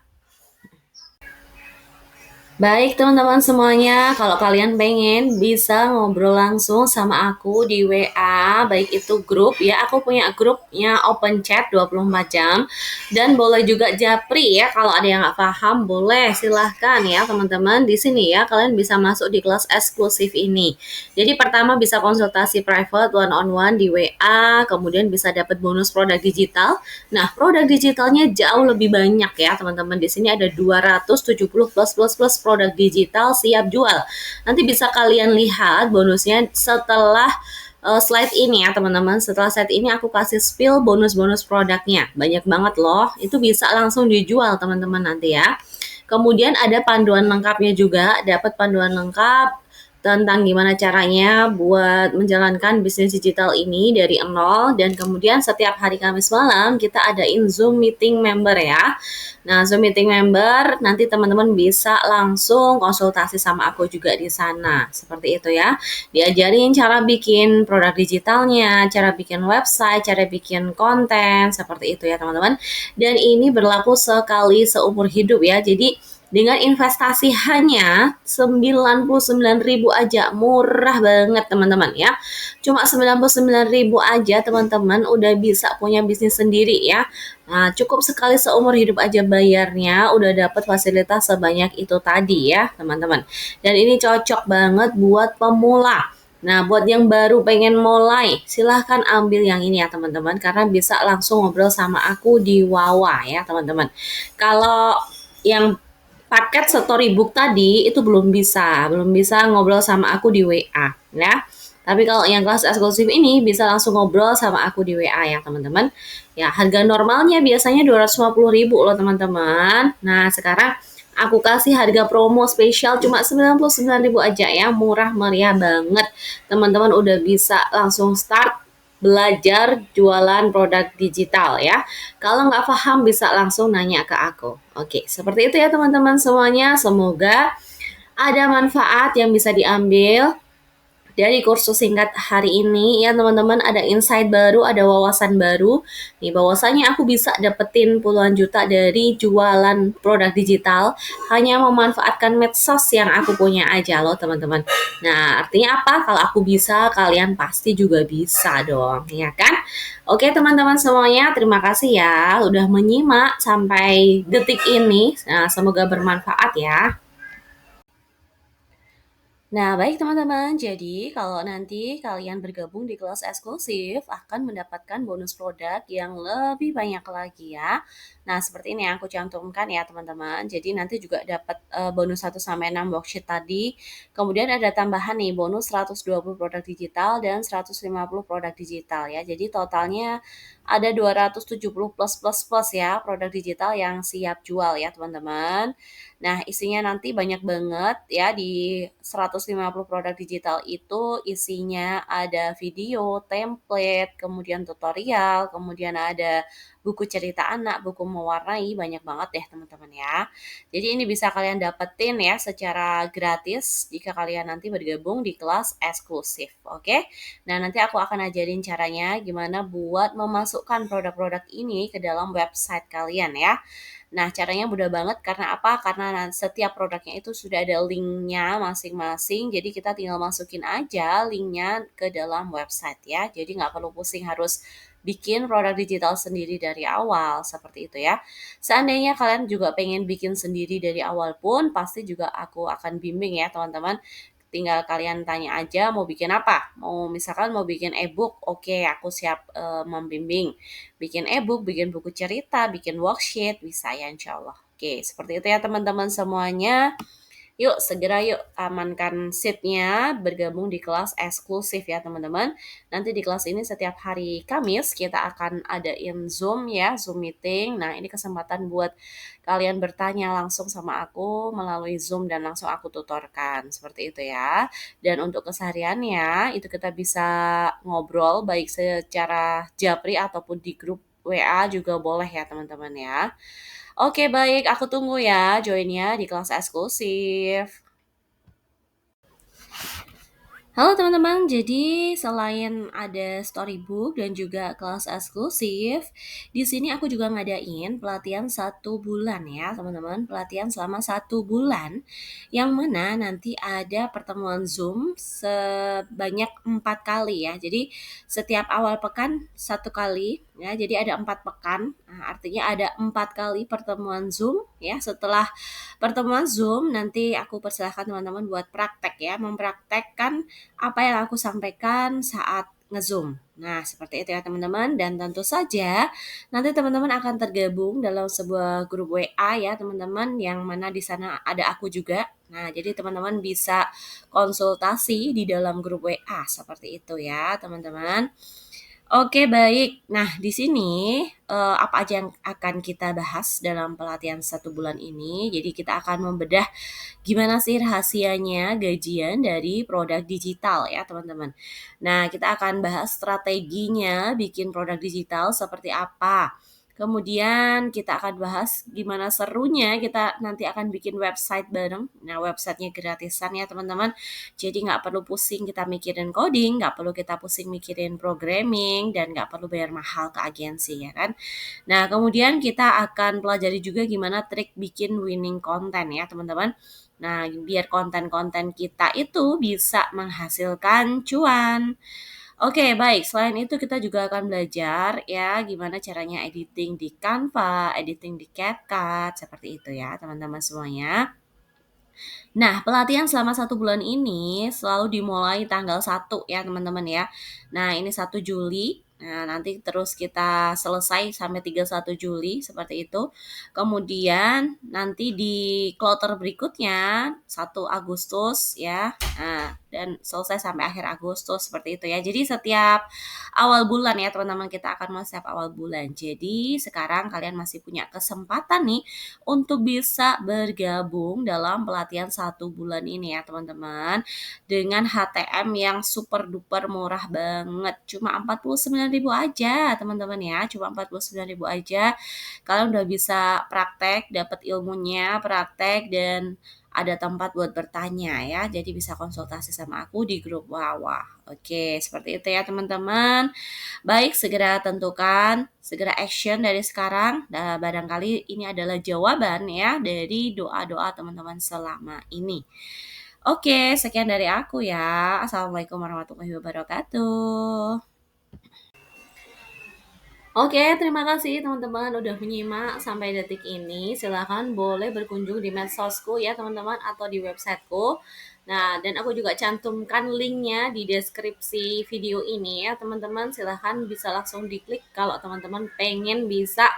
Baik teman-teman semuanya, kalau kalian pengen bisa ngobrol langsung sama aku di WA, baik itu grup ya, aku punya grupnya open chat 24 jam, dan boleh juga japri ya, kalau ada yang nggak paham boleh silahkan ya teman-teman, di sini ya kalian bisa masuk di kelas eksklusif ini. Jadi pertama bisa konsultasi private one on one di WA, kemudian bisa dapat bonus produk digital. Nah, produk digitalnya jauh lebih banyak ya, teman-teman. Di sini ada 270 plus produk digital siap jual. Nanti bisa kalian lihat bonusnya setelah slide ini ya, teman-teman. Setelah slide ini aku kasih spill bonus-bonus produknya. Banyak banget loh. Itu bisa langsung dijual, teman-teman nanti ya. Kemudian ada panduan lengkapnya juga, dapat panduan lengkap tentang gimana caranya buat menjalankan bisnis digital ini dari nol, dan kemudian setiap hari Kamis malam kita adain Zoom meeting member ya. Nah, Zoom meeting member nanti teman-teman bisa langsung konsultasi sama aku juga di sana. Seperti itu ya. Diajarin cara bikin produk digitalnya, cara bikin website, cara bikin konten, seperti itu ya teman-teman. Dan ini berlaku sekali seumur hidup ya. Jadi dengan investasi hanya 99.000 aja, murah banget teman-teman ya. Cuma 99.000 aja teman-teman udah bisa punya bisnis sendiri ya. Nah, cukup sekali seumur hidup aja bayarnya, udah dapat fasilitas sebanyak itu tadi ya teman-teman. Dan ini cocok banget buat pemula. Nah, buat yang baru pengen mulai, silahkan ambil yang ini ya teman-teman, karena bisa langsung ngobrol sama aku di Wawa ya teman-teman. Kalau yang paket storybook tadi itu belum bisa ngobrol sama aku di WA ya. Tapi kalau yang kelas eksklusif ini bisa langsung ngobrol sama aku di WA ya teman-teman. Ya, harga normalnya biasanya 250.000 loh teman-teman. Nah, sekarang aku kasih harga promo spesial cuma 99.000 aja ya, murah meriah banget. Teman-teman udah bisa langsung start belajar jualan produk digital ya. Kalau nggak paham bisa langsung nanya ke aku. Oke, seperti itu ya teman-teman semuanya. Semoga ada manfaat yang bisa diambil dari kursus singkat hari ini ya teman-teman. Ada insight baru, ada wawasan baru nih, bahwasanya aku bisa dapetin puluhan juta dari jualan produk digital hanya memanfaatkan medsos yang aku punya aja loh teman-teman. Nah, artinya apa? Kalau aku bisa, kalian pasti juga bisa dong, ya kan? Oke teman-teman semuanya, terima kasih ya udah menyimak sampai detik ini. Nah, semoga bermanfaat ya. Nah, baik teman-teman. Jadi, kalau nanti kalian bergabung di kelas eksklusif akan mendapatkan bonus produk yang lebih banyak lagi ya. Nah, seperti ini yang aku cantumkan ya, teman-teman. Jadi, nanti juga dapat bonus 1 sampai 6 worksheet tadi. Kemudian ada tambahan nih, bonus 120 produk digital dan 150 produk digital ya. Jadi, totalnya ada 270 plus ya produk digital yang siap jual ya, teman-teman. Nah, isinya nanti banyak banget ya, di 150 produk digital itu isinya ada video, template, kemudian tutorial, kemudian ada buku cerita anak, buku mewarnai, banyak banget deh teman-teman ya. Jadi ini bisa kalian dapetin ya secara gratis jika kalian nanti bergabung di kelas eksklusif, oke? Nah, nanti aku akan ajarin caranya gimana buat memasukkan produk-produk ini ke dalam website kalian ya. Nah, caranya mudah banget karena apa? Karena setiap produknya itu sudah ada linknya masing-masing. Jadi kita tinggal masukin aja linknya ke dalam website ya. Jadi nggak perlu pusing harus bikin produk digital sendiri dari awal seperti itu ya. Seandainya kalian juga pengen bikin sendiri dari awal pun pasti juga aku akan bimbing ya teman-teman. Tinggal kalian tanya aja mau bikin apa. Mau misalkan mau bikin e-book, oke aku siap membimbing. Bikin e-book, bikin buku cerita, bikin worksheet, bisa ya insya Allah. Oke, seperti itu ya teman-teman semuanya. Yuk segera yuk amankan seatnya, bergabung di kelas eksklusif ya teman-teman. Nanti di kelas ini setiap hari Kamis kita akan adain Zoom ya, Zoom meeting. Nah ini kesempatan buat kalian bertanya langsung sama aku melalui Zoom dan langsung aku tutorkan. Seperti itu ya. Dan untuk kesehariannya itu kita bisa ngobrol baik secara japri ataupun di grup WA juga boleh ya teman-teman ya. Oke baik, aku tunggu ya joinnya di kelas eksklusif. Halo teman-teman, jadi selain ada storybook dan juga kelas eksklusif, di sini aku juga ngadain pelatihan 1 bulan ya teman-teman, pelatihan selama 1 bulan, yang mana nanti ada pertemuan Zoom sebanyak 4 kali ya. Jadi setiap awal pekan 1 kali ya, jadi ada 4 pekan. Nah, artinya ada 4 kali pertemuan Zoom ya. Setelah pertemuan Zoom nanti aku persilahkan teman-teman buat praktek ya, mempraktekkan apa yang aku sampaikan saat nge-Zoom. Nah, seperti itu ya teman-teman, dan tentu saja nanti teman-teman akan tergabung dalam sebuah grup WA ya teman-teman, yang mana di sana ada aku juga. Nah, jadi teman-teman bisa konsultasi di dalam grup WA seperti itu ya teman-teman. Oke, baik. Nah, di sini apa aja yang akan kita bahas dalam pelatihan 1 bulan ini? Jadi kita akan membedah gimana sih rahasianya gajian dari produk digital ya teman-teman. Nah, kita akan bahas strateginya bikin produk digital seperti apa. Kemudian kita akan bahas gimana serunya kita nanti akan bikin website bareng. Nah, websitenya gratisan ya teman-teman. Jadi nggak perlu pusing kita mikirin coding, nggak perlu kita pusing mikirin programming, dan nggak perlu bayar mahal ke agensi ya kan. Nah, kemudian kita akan pelajari juga gimana trik bikin winning content ya teman-teman. Nah, biar konten-konten kita itu bisa menghasilkan cuan. Oke, baik. Selain itu kita juga akan belajar ya gimana caranya editing di Canva, editing di CapCut, seperti itu ya teman-teman semuanya. Nah, pelatihan selama 1 bulan ini selalu dimulai tanggal 1 ya teman-teman ya. Nah, ini 1 Juli. Nah, nanti terus kita selesai sampai 31 Juli seperti itu. Kemudian nanti di kloter berikutnya 1 Agustus ya. Nah, dan selesai sampai akhir Agustus seperti itu ya. Jadi setiap awal bulan ya teman-teman, kita akan mulai setiap awal bulan. Jadi sekarang kalian masih punya kesempatan nih untuk bisa bergabung dalam pelatihan 1 bulan ini ya teman-teman, dengan HTM yang super duper murah banget, cuma 49.000 aja teman-teman ya, cuma 49.000 aja. Kalian udah bisa praktek, dapat ilmunya, praktek, dan ada tempat buat bertanya ya. Jadi bisa konsultasi sama aku di grup Wawa. Oke, seperti itu ya teman-teman. Baik, segera tentukan, segera action dari sekarang. Dan barangkali ini adalah jawaban ya dari doa-doa teman-teman selama ini. Oke, sekian dari aku ya. Assalamualaikum warahmatullahi wabarakatuh. Oke, terima kasih teman-teman udah menyimak sampai detik ini. Silahkan boleh berkunjung di medsosku ya teman-teman, atau di websiteku. Nah, dan aku juga cantumkan linknya di deskripsi video ini ya teman-teman. Silahkan bisa langsung diklik kalau teman-teman pengen bisa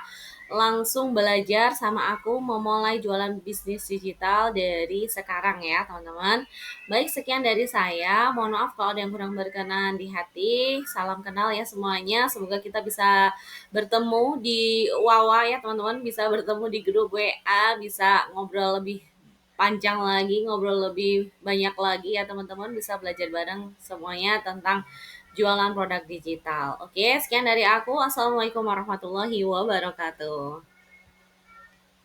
langsung belajar sama aku memulai jualan bisnis digital dari sekarang ya teman-teman. Baik, sekian dari saya. Mohon maaf kalau ada yang kurang berkenan di hati. Salam kenal ya semuanya. Semoga kita bisa bertemu di Wawa ya teman-teman, bisa bertemu di grup WA, bisa ngobrol lebih panjang lagi, ngobrol lebih banyak lagi ya teman-teman, bisa belajar bareng semuanya tentang jualan produk digital. Oke, sekian dari aku. Assalamualaikum warahmatullahi wabarakatuh.